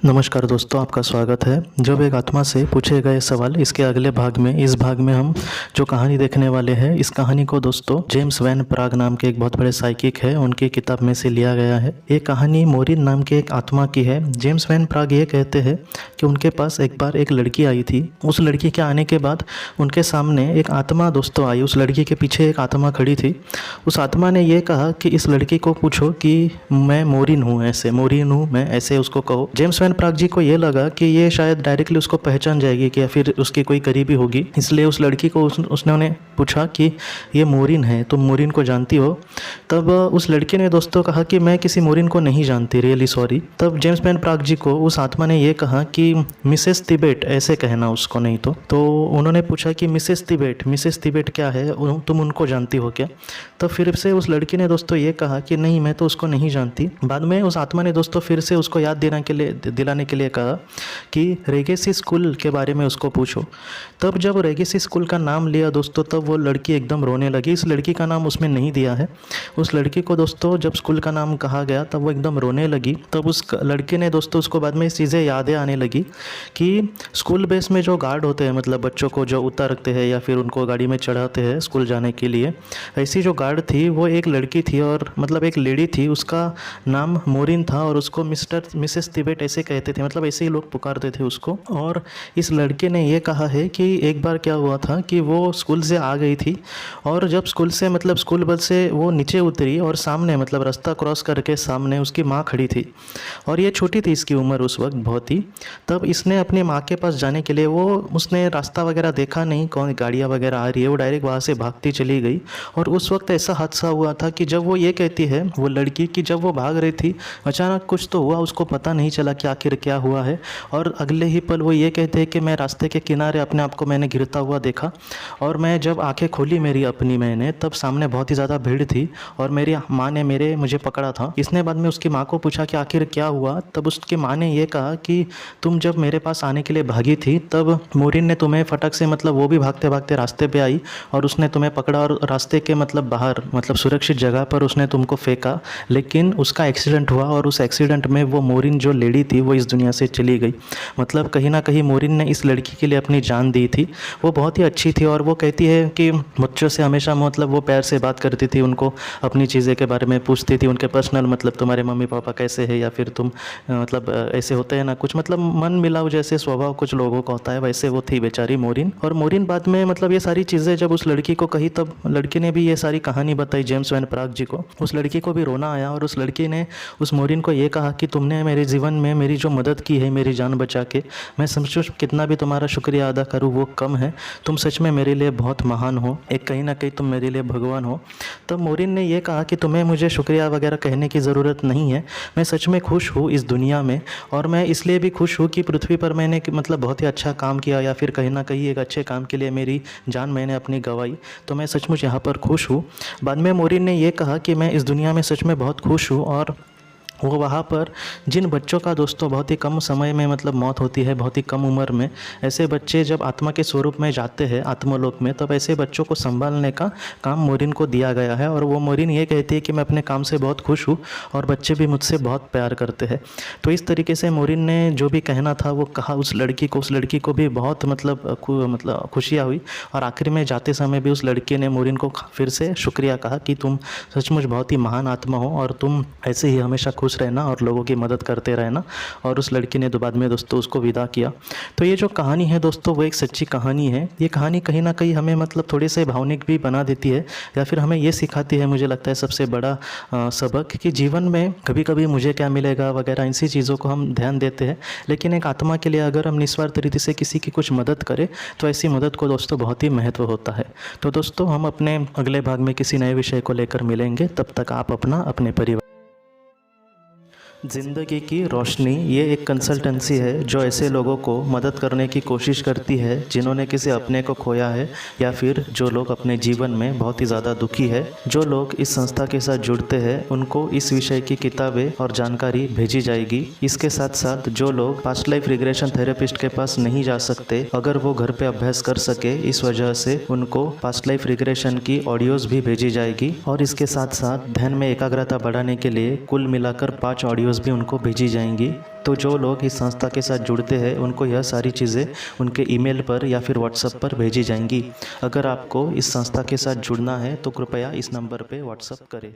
नमस्कार दोस्तों, आपका स्वागत है। जब एक आत्मा से पूछे गए सवाल, इसके अगले भाग में इस भाग में हम जो कहानी देखने वाले हैं, इस कहानी को दोस्तों जेम्स वैन प्राग नाम के एक बहुत बड़े साइकिक है, उनकी किताब में से लिया गया है। ये कहानी मोरिन नाम के एक आत्मा की है। जेम्स वैन प्राग ये कहते हैं कि उनके पास एक बार एक लड़की आई थी। उस लड़की के आने के बाद उनके सामने एक आत्मा दोस्तों आई। उस लड़की के पीछे एक आत्मा खड़ी थी। उस आत्मा ने ये कहा कि इस लड़की को पूछो कि मैं मोरिन हूँ, ऐसे मोरिन हूँ मैं, ऐसे उसको कहो। जेम्स वैन प्राग जी को ये लगा कि ये शायद डायरेक्टली उसको पहचान जाएगी कि या फिर उसकी कोई करीबी होगी, इसलिए उस लड़की को उसने पूछा कि ये मोरिन है, तुम मोरिन को जानती हो? तब उस लड़की ने दोस्तों कहा कि मैं किसी मोरिन को नहीं जानती, रियली सॉरी। तब जेम्स वैन प्राग जी को उस आत्मा ने ये कहा कि मिसेस तिबेट ऐसे कहना उसको, नहीं तो उन्होंने पूछा कि मिसेस तिबेट क्या है, तुम उनको जानती हो क्या? तब फिर से उस लड़की ने दोस्तों ये कहा कि नहीं, मैं तो उसको नहीं जानती। बाद में उस आत्मा ने दोस्तों फिर से उसको याद दिलाने के लिए कहा कि रेगेसी स्कूल के बारे में उसको पूछो। तब जब रेगेसी स्कूल का नाम लिया दोस्तों, तब वो लड़की एकदम रोने लगी। इस लड़की का नाम उसमें नहीं दिया है। उस लड़की को दोस्तों जब स्कूल का नाम कहा गया तब वो एकदम रोने लगी। तब उस लड़के ने दोस्तों उसको बाद में इस चीज़ें यादें आने लगी कि स्कूल बेस में जो गार्ड होते हैं, मतलब बच्चों को जो उतारते हैं या फिर उनको गाड़ी में चढ़ाते हैं स्कूल जाने के लिए, ऐसी जो गार्ड थी वो एक लड़की थी, और मतलब एक लेडी थी, उसका नाम मोरिन था और उसको मिसेस तिबेट ऐसे कहते थे, मतलब ऐसे ही लोग पुकारते थे उसको। और इस लड़के ने ये कहा है कि एक बार क्या हुआ था कि वो स्कूल से आ गई थी, और जब स्कूल से मतलब स्कूल बस से वो नीचे उतरी और सामने मतलब रास्ता क्रॉस करके सामने उसकी माँ खड़ी थी, और ये छोटी थी इसकी उम्र उस वक्त बहुत ही। तब इसने अपनी माँ के पास जाने के लिए उसने रास्ता वगैरह देखा नहीं, कौन गाड़ियाँ वगैरह आ रही है, वो डायरेक्ट वहाँ से भागती चली गई। और उस वक्त ऐसा हादसा हुआ था कि जब वो ये कहती है वो लड़की कि जब वो भाग रही थी अचानक कुछ तो हुआ, उसको पता नहीं चला कि आखिर क्या हुआ है। और अगले ही पल वो ये कहते हैं कि मैं रास्ते के किनारे अपने आप को मैंने गिरता हुआ देखा, और मैं जब आंखें खोली मेरी अपनी मैंने, तब सामने बहुत ही ज़्यादा भीड़ थी और मेरी माँ ने मुझे पकड़ा था। इसने बाद में उसकी माँ को पूछा कि आखिर क्या हुआ? तब उसकी माँ ने ये कहा कि तुम जब मेरे पास आने के लिए भागी थी तब मोरिन ने तुम्हें फटक से, मतलब वो भी भागते भागते रास्ते पे आई और उसने तुम्हें पकड़ा और रास्ते के मतलब बाहर, मतलब सुरक्षित जगह पर उसने तुमको फेंका, लेकिन उसका एक्सीडेंट हुआ और उस एक्सीडेंट में वो मोरिन जो लेडी थी वो इस दुनिया से चली गई। मतलब कहीं ना कहीं मोरिन ने इस लड़की के लिए अपनी जान दी थी। वो बहुत ही अच्छी थी और वो कहती है कि बच्चों से हमेशा मतलब वो प्यार से बात करती थी, उनको अपनी चीज़ें के बारे में पूछती थी, उनके पर्सनल, मतलब तुम्हारे मम्मी पापा कैसे है, या फिर तुम मतलब ऐसे होते हैं ना कुछ, मतलब मन मिलाओ जैसे स्वभाव कुछ लोगों का होता है, वैसे वो थी बेचारी मोरिन। और मोरिन बाद में मतलब ये सारी चीज़ें जब उस लड़की को कही, तब लड़की ने भी ये सारी कहानी बताई जेम्स वैन प्राग जी को। उस लड़की को भी रोना आया और उस लड़की ने उस मोरिन को ये कहा कि तुमने मेरे जीवन में मेरी जो मदद की है, मेरी जान बचा के, मैं समझो कितना भी तुम्हारा शुक्रिया अदा करूँ वो कम है। तुम सच में मेरे लिए बहुत महान हो, एक कहीं ना कहीं तुम मेरे लिए भगवान हो। तब मोरिन ने ये कहा कि तुम्हें मुझे शुक्रिया वगैरह कहने की ज़रूरत नहीं है, मैं सच में खुश हूँ इस दुनिया में, और मैं इसलिए भी खुश हूँ कि पृथ्वी पर मैंने मतलब बहुत ही अच्छा काम किया, या फिर कहीं ना कहीं एक अच्छे काम के लिए मेरी जान मैंने अपनी गंवाई, तो मैं सचमुच यहाँ पर खुश हूँ। बाद में मोरिन ने ये कहा कि मैं इस दुनिया में सच में बहुत खुश हूँ, और वो वहाँ पर जिन बच्चों का दोस्तों बहुत ही कम समय में मतलब मौत होती है, बहुत ही कम उम्र में, ऐसे बच्चे जब आत्मा के स्वरूप में जाते हैं आत्मलोक में, तब ऐसे बच्चों को संभालने का काम मोरिन को दिया गया है। और वो मोरिन ये कहती है कि मैं अपने काम से बहुत खुश हूँ और बच्चे भी मुझसे बहुत प्यार करते हैं। तो इस तरीके से मोरिन ने जो भी कहना था वो कहा उस लड़की को भी बहुत मतलब खुशियाँ हुई, और आखिर में जाते समय भी उस लड़की ने मोरिन को फिर से शुक्रिया कहा कि तुम सचमुच बहुत ही महान आत्मा हो और तुम ऐसे ही हमेशा खुश रहना और लोगों की मदद करते रहना। और उस लड़की ने बाद में दोस्तों उसको विदा किया। तो ये जो कहानी है दोस्तों वो एक सच्ची कहानी है। ये कहानी कहीं ना कहीं हमें मतलब थोड़े से भावनिक भी बना देती है, या फिर हमें ये सिखाती है, मुझे लगता है सबसे बड़ा सबक, कि जीवन में कभी कभी मुझे क्या मिलेगा वगैरह इसी चीज़ों को हम ध्यान देते हैं, लेकिन एक आत्मा के लिए अगर हम निस्वार्थ रीति से किसी की कुछ मदद करें तो ऐसी मदद को दोस्तों बहुत ही महत्व होता है। तो दोस्तों हम अपने अगले भाग में किसी नए विषय को लेकर मिलेंगे, तब तक आप अपने परिवार। ज़िंदगी की रोशनी ये एक कंसल्टेंसी है जो ऐसे लोगों को मदद करने की कोशिश करती है जिन्होंने किसी अपने को खोया है, या फिर जो लोग अपने जीवन में बहुत ही ज़्यादा दुखी है। जो लोग इस संस्था के साथ जुड़ते हैं उनको इस विषय की किताबें और जानकारी भेजी जाएगी। इसके साथ साथ जो लोग पास्ट लाइफ रिग्रेशन थेरेपिस्ट के पास नहीं जा सकते, अगर वो घर पे अभ्यास कर सके, इस वजह से उनको पास्ट लाइफ रिग्रेशन की ऑडियोज़ भी भेजी जाएगी। और इसके साथ साथ ध्यान में एकाग्रता बढ़ाने के लिए कुल मिलाकर 5 ऑडियोज़ वीडियोस भी उनको भेजी जाएंगी। तो जो लोग इस संस्था के साथ जुड़ते हैं उनको यह सारी चीज़ें उनके ईमेल पर या फिर व्हाट्सएप पर भेजी जाएंगी। अगर आपको इस संस्था के साथ जुड़ना है तो कृपया इस नंबर पर व्हाट्सएप करें।